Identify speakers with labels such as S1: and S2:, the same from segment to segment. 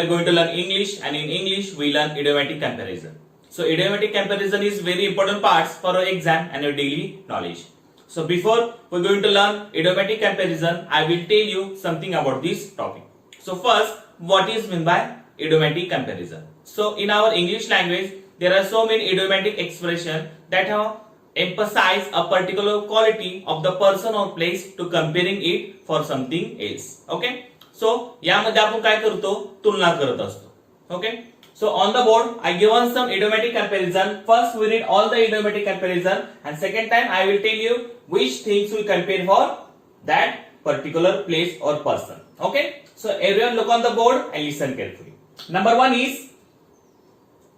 S1: are going to learn English, and in English we learn idiomatic comparison. So idiomatic comparison is very important parts for our exam and your daily knowledge. So before we're going to learn idiomatic comparison, I will tell you something about this topic. So first, what is meant by idiomatic comparison? So in our English language, there are so many idiomatic expressions that have emphasize a particular quality of the person or place to comparing it for something else. Okay. So यामध्ये आपण काय करतो, तुलना करत असतो. Okay. So on the board I given some idiomatic comparison. First we read all the idiomatic comparison, and second time I will tell you which things we compare for that particular place or person. Okay. So everyone look on the board and listen carefully. Number 1 is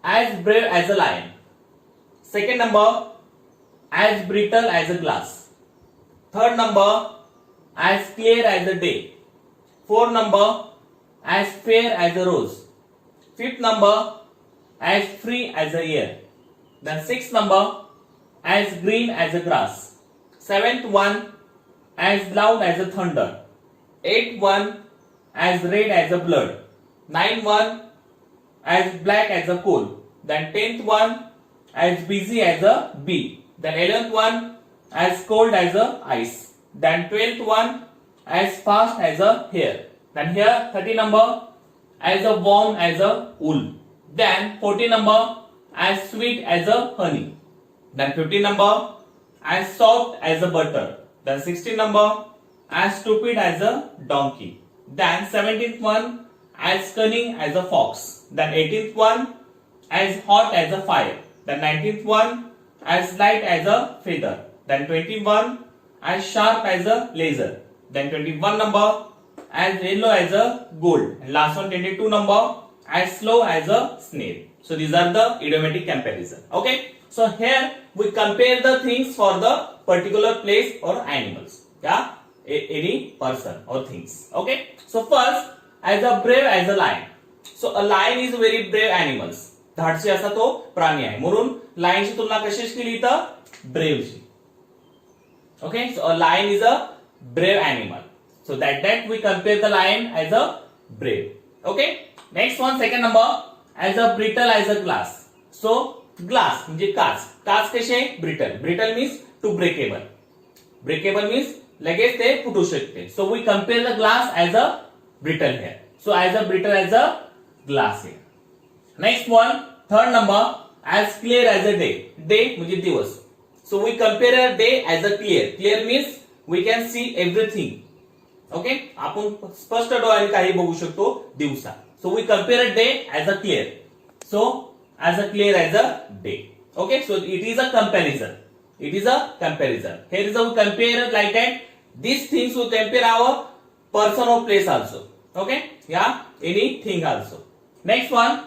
S1: as brave as a lion. Second number, as brittle as a glass. Third number, as clear as a day. Fourth number, as fair as a rose. Fifth number, as free as a air. Then sixth number, as green as a grass. Seventh one, as loud as a thunder. Eighth one, as red as a blood. Ninth one, as black as a coal. Then 10th one, as busy as a bee. Then 11th one, as cold as a ice. Then 12th one, as fast as a hair. Then here 30 number, as a warm as a wool. Then 40 number, as sweet as a honey. Then 50 number, as soft as a butter. Then 16 number, as stupid as a donkey. Then 17th one, as cunning as a fox. Then 18th one, as hot as a fire. Then 19th one, as light as a feather. Then 21, as sharp as a laser. Then 21 number, as yellow as a gold. And last one 22 number, as slow as a snail. So these are the idiomatic comparison. Okay. So here we compare the things for the particular place or animals. Yeah. Any person or things. Okay. So first, as a brave as a lion. So a lion is a very brave animals. धाडसी असा तो प्राणी आहे, म्हणून लायनची तुलना कशाशी केली इथं, ब्रेवची. Okay. So a lion is a brave animal. So that we compare the lion as a brave. Okay. Next one, second number, as a brittle as a glass. So glass म्हणजे काच. काच कशी आहे, brittle. Brittle means to breakable. Breakable means लगेच ते फुटू शकते. So we compare the glass as a brittle here. So as a brittle as a glass here. Next one, third number, as clear as a day. Day म्हणजे दिवस. So we compare a day as a clear. Clear means we can see everything. Okay. आपण स्पष्ट डोळ्याने काही बघू शकतो दिवसा. So we compare a day as a clear. So as a clear as a day. Okay. So it is a comparison. It is a comparison. Here is a we compare like that. These things we compare our person or place also. Okay. Yeah. Anything also. Next one,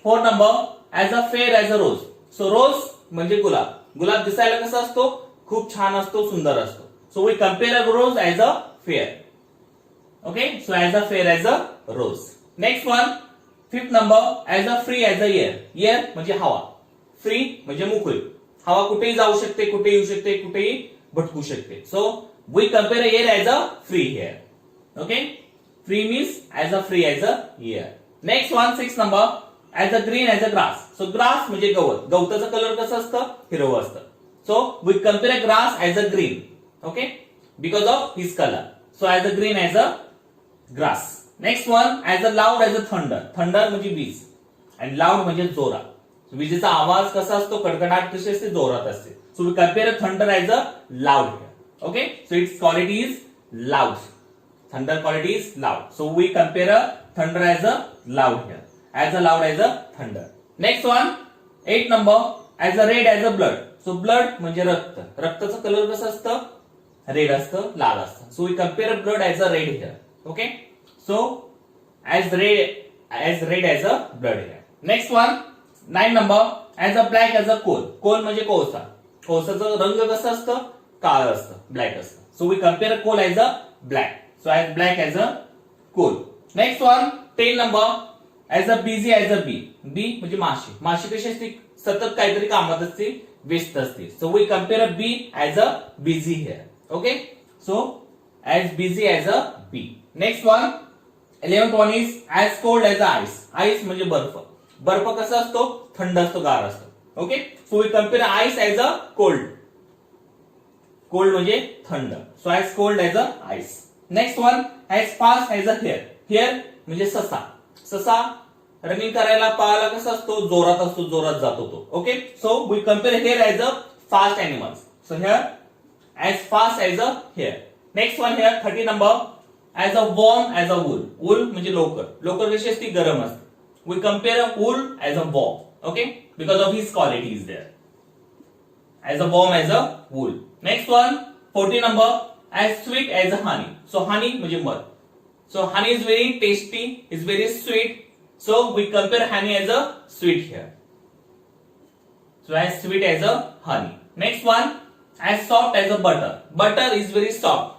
S1: fourth number, as a fair as a rose. So rose म्हणजे गुलाब. गुलाब दिसायला कसा असतो, खूप छान असतो, सुंदर असतो. So we compare a rose as a fair. Okay. So as a fair as a rose. Next one, fifth number, as a free as a air. Air म्हणजे हवा. Free म्हणजे मोकळी. हवा कुठेही जाऊ शकते, कुठेही येऊ शकते, कुठेही भटकू शकते. So we compare air as a free here. Okay. Free means as a free as a air. Next one, sixth number, as a green as a grass. So grass म्हणजे गवत. गवताचा कलर कसं असतं, हिरवं असतं. So we compare grass as a green. Okay. Because of his color. So as a green as a grass. Next one, as a loud as a thunder. Thunder म्हणजे वीज. And loud म्हणजे जोरात. So विजेचा आवाज कसा असतो, कडकडाट कशी असते, जोरात असते. So we compare thunder as a loud here. Okay. So its quality is loud. Thunder quality is loud. So we compare thunder as a loud here. As a loud as a thunder. Next one, 8 number, as a red as a blood. So blood म्हणजे रक्त. रक्ताचा colour कसा असतं, red असतं, लाल असतं. So we compare blood as a red here. Okay. So as red as a blood here. Next one, 9 number, as a black as a coal. Coal म्हणजे कोळसा. कोळसाचा रंग कसा असतं, काळं असतं, ब्लॅक असतं. So we compare coal as a black. So as black as a coal. Next one, 10 number, as a busy as a bee. Bee म्हणजे माशी. माशी कशी असते, सतत काहीतरी कामात असते, व्यस्त असते. So we compare a bee as a busy here. Okay. So as busy as a bee. Next one, 11th one is as cold as ice. Ice म्हणजे बर्फ. बर्फ कसा असतो? थंड असतो, गार असतो. Okay, so we compare ice as a cold. Cold म्हणजे थंड. So as cold as a ice. Next one as fast as a hare. Hare म्हणजे ससा. ससा रनिंग करायला पळायला कसा असतो? जोरात असतो, जोरात जातो तो. Okay, so we compare hare as a fast animals. So here as fast as a hare. Next one here 30 number as a warm as a wool. Wool म्हणजे लोकर. लोकर कशी असते? गरम असते. We compare a wool as a warm. Okay, because of his qualities there. As a warm as a wool. Next one 40 number as sweet as a honey. So honey म्हणजे मध. So honey is very tasty, is very sweet. So we compare honey as a sweet here. So as sweet as a honey. Next one as soft as a butter. Butter is very soft.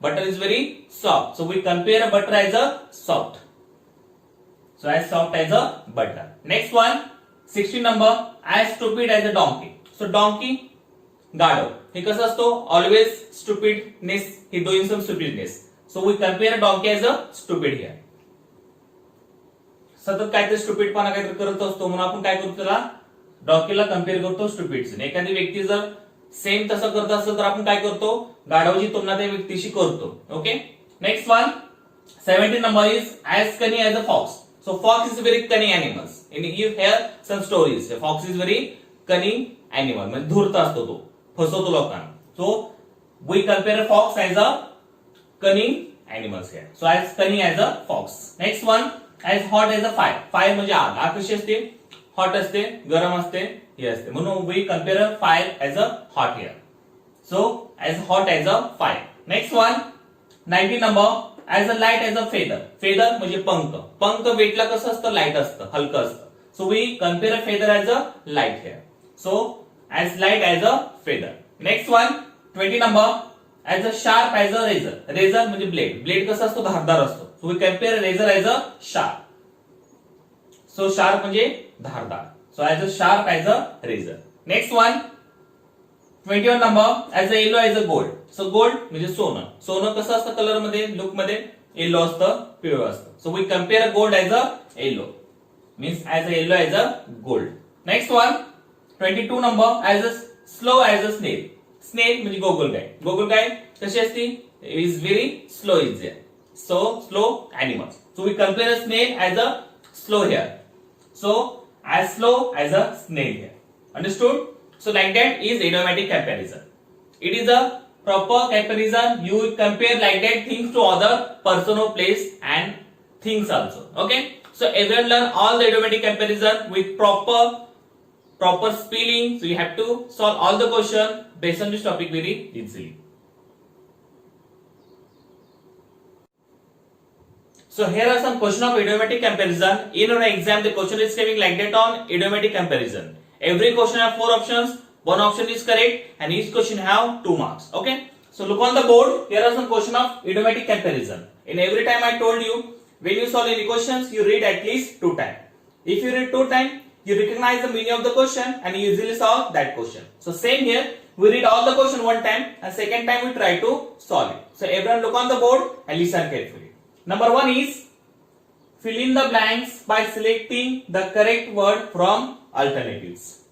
S1: Butter is very soft. So we compare butter as a soft. So as soft as a butter. Next one 16 number as stupid as a donkey. So donkey गाढव हे कसं असतो? Always stupidness. He doing some stupidness. So we compare donkey as a stupid here. सतत काहीतरी stupid पणा काहीतरी करत असतो म्हणून आपण काय करतो? त्याला डॉकीला कंपेअर करतो स्टुपिडशी. एखादी व्यक्ती जर सेम तसं करत असेल तर आपण काय करतो? गाढवाची तुलना त्या व्यक्तीशी करतो. Okay, next one 17 number is as cunning as a fox. So fox is very cunning animals. In here some stories. Fox is very cunning animal. म्हणजे धूर्त असतो तो, फसवतो लोकांना. So we compare fox as a cunning animals here. So as cunning as a fox. Next one as hot as a fire. Fire म्हणजे आग. आग कशी असते? हॉट असते, गरम असते, हे असते. म्हणून we compare fire as a hot here. So as hot as a fire. Next one 19 number as a light as a feather. Feather म्हणजे पंख. पंख वेटला कसं असतं? लाईट असतं, हलकं असतं. So we compare feather as a light here. So as light as a feather. Next one 20 number as a sharp as a razor. Razor म्हणजे blade. Blade कसं असतो? धारदार असतो. So we compare razor as a sharp. So sharp म्हणजे धारदार. So as a sharp as a razor. Next one 21 number as a yellow as a gold. So gold म्हणजे सोनं. सोनं कसं असतं? कलर मध्ये, लुक मध्ये येलो असतं, पिवळं असतं. So we compare gold as a yellow. Means as a yellow as a gold. Next one 22 number as a slow as a snail. Snail म्हणजे गोगलगाय. गोगलगाय कशी असते? Is very slow is there. So slow animals. So we compare a snail as a slow here. So as slow as a snail here. Understood? So like that is idiomatic comparison. It is a proper comparison. You compare like that things to other person or place and things also. Okay? So everyone learn all the idiomatic comparison with proper spelling. So you have to solve all the question based on this topic very easily. So here are some question of idiomatic comparison. In our exam, the question is coming like that on idiomatic comparison. Every question have 4 options. One option is correct, and each question have 2 marks. Okay. So look on the board. Here are some question of idiomatic comparison. In every time I told you, when you solve any questions, you read at least 2 times. If you read 2 times, you recognize the meaning of the question and you easily solve that question. So same here, we read all the question 1 time and second time we try to solve it. So everyone look on the board and listen carefully. Number 1 is fill in the blanks by selecting the correct word from alternatives.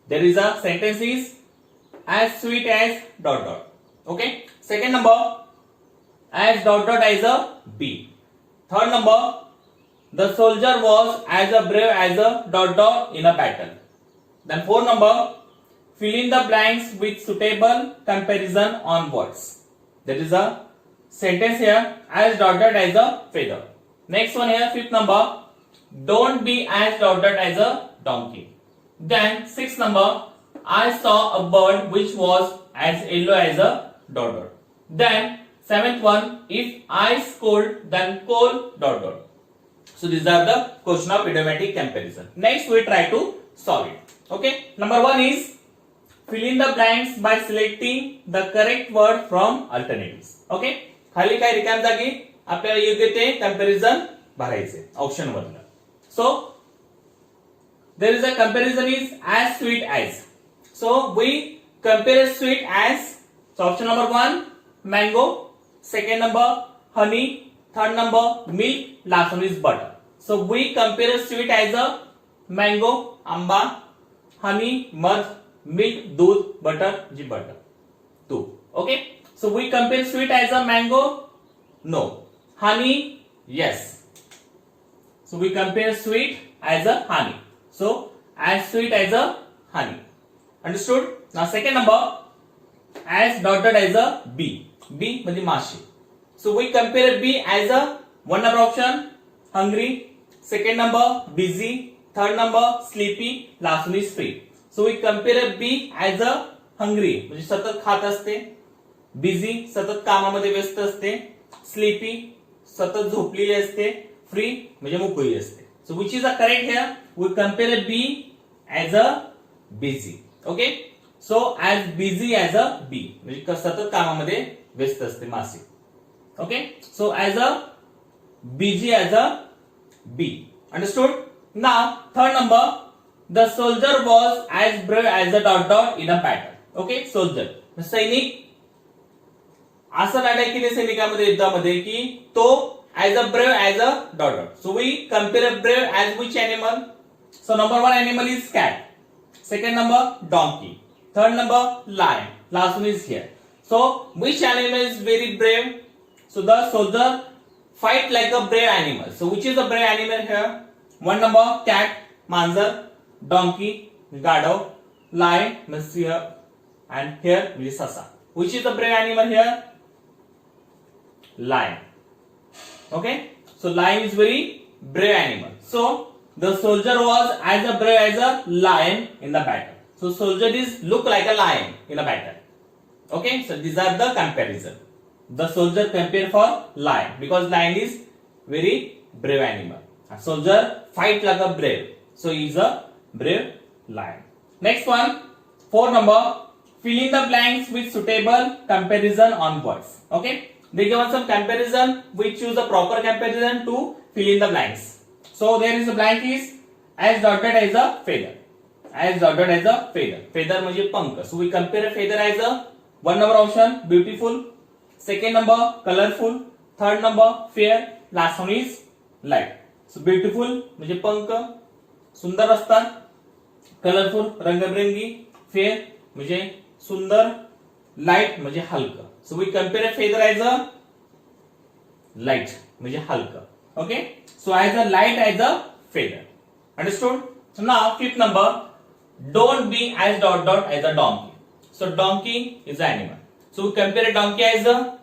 S1: There is a sentence is as sweet as ... Okay. Second number as ... as a bee. Third number the soldier was as a brave as a ... in a battle. Then fourth number fill in the blanks with suitable comparison on words. There is a sentence here as ... as a feather. Next one here, fifth number, don't be as ... as a donkey. Then sixth number, I saw a bird which was as yellow as a ... Then seventh one, if ice cold then cold ... So these are the question of idiomatic comparison. Next we try to solve it. Okay. Number 1 is fill in the blanks by selecting the correct word from alternatives. Okay. खाली काय रिकाम जागी आपल्याला योग्य ते comparison भरायचे option मधलं. सो there is a comparison is as sweet as. So we compare sweet as. So option number 1 mango, second number honey, Third number, milk. Last one is butter. So we compare sweet as a mango, amba, honey, mud, milk, दूध, butter, ji butter, two. Okay. So we compare sweet as a mango, no. Honey, yes. So we compare sweet as a honey. So as sweet as a honey. Understood? Now second number, as dotted as a B. B म्हणजे माशी. So we compare B as a one number option, hungry. Second number, busy. Third number, sleepy. Last one is free. So we compare B as a hungry म्हणजे सतत खात असते. Busy सतत कामामध्ये व्यस्त असते. Sleepy सतत झोपलेली असते. Free म्हणजे मोकळी असते. So which is the correct here? We compare B as a busy. Okay? So as busy as a B म्हणजे सतत कामामध्ये व्यस्त असते मासी. Okay? So as a busy as a B. Understood? Now third number, the soldier was as brave as a dot dot in a battle. Okay? Soldier सैनिक असं लढाई केली सैनिकांमध्ये युद्धामध्ये की तो as a brave as a dot dot. So we compare brave as which animal? So number one animal is cat. Second number, donkey. Third number, lion. Last one is here. So which animal is very brave? So the soldier fight like a brave animal. So which is the brave animal here? One number, cat, मांजर, donkey, गाढव, lion, Singh, and here is ससा. Which is the brave animal here? Lion. Okay, so lion is very brave animal. So the soldier was as a brave as a lion in the battle. So soldier is look like a lion in a battle. Okay, so these are the comparison. The soldier compare for lion because lion is very brave animal. A soldier fight like a brave. So he is a brave lion. Next one, 4 number, fill in the blanks with suitable comparison on words. Okay. They give us some comparison. We choose the proper comparison to fill in the blanks. So there is a blank is as dotted as a feather. As dotted as a feather. Feather म्हणजे पंख. So we compare a feather as a one number option, beautiful. Second number, colorful. Third number, fair. Last one is light. So beautiful म्हणजे पंख, सुंदर असतात. Colorful रंगबिरंगी. Fair म्हणजे सुंदर. Light म्हणजे हलकं. So we compare a feather as a light म्हणजे हलकं. Okay? So as a light as a feather. Understood? So now fifth number, don't be as dot dot as a donkey. So donkey is an animal. So we compare a donkey as a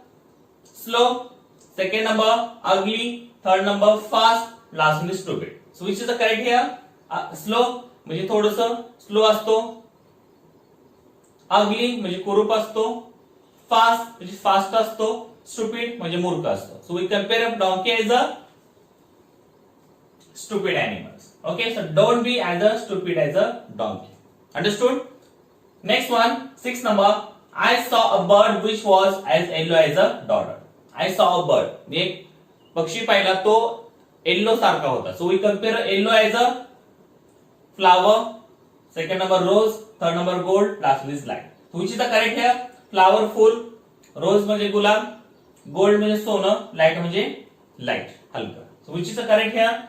S1: slow. Second number, ugly. Third number, fast. Last one is stupid. So which is the correct here? Slow म्हणजे थोडंसं slow असतो. Ugly म्हणजे कुरूप असतो. Fast म्हणजे fast असतो. Stupid म्हणजे मूर्ख असतो. So we compare a donkey as a stupid animals. Okay, so don't be as a stupid as a donkey. Understood? Next one, 6 number. I saw a bird which was as yellow as a dot. I saw a bird. मी एक पक्षी पाहिला तो yellow सारखा होता. So we compare yellow as a flower. Second number rose. Third number gold. Last one is light. So which is the correct here? Flower full. Rose म्हणजे गुलाब. Gold म्हणजे सोनं. Light म्हणजे light. हलकं. So which is the correct here?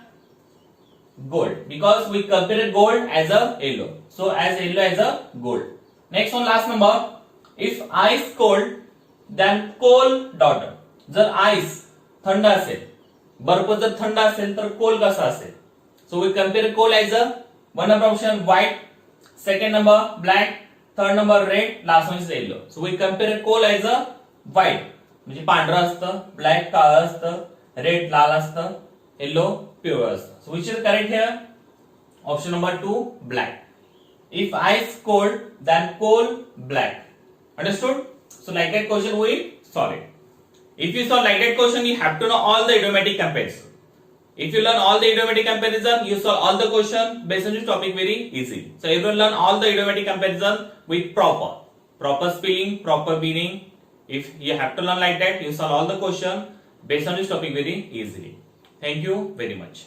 S1: Gold. Because we compare gold as a yellow. So as yellow as a gold. Next one, last number. If ice cold, then cold dot. जर ice थंड असेल, बर्फ जर थंड असेल तर cold कसा असेल? So we compare cold as a one number option white. Second number black. Third number red. Last one is yellow. So we compare coal as a white म्हणजे पांढरा असतं, black काळं असतं, red लाल असतं, yellow पिवळं असतं. So which is correct here? Option number 2 black. If ice cold, then coal black. Understood? So like that question we solve it. If you solve like that question, you have to know all the idiomatic comparison. If you learn all the idiomatic comparison, you solve all the question based on this topic very easily. So everyone learn all the idiomatic comparison with proper spelling, proper meaning. If you have to learn like that, you solve all the question based on this topic very easily. Thank you very much.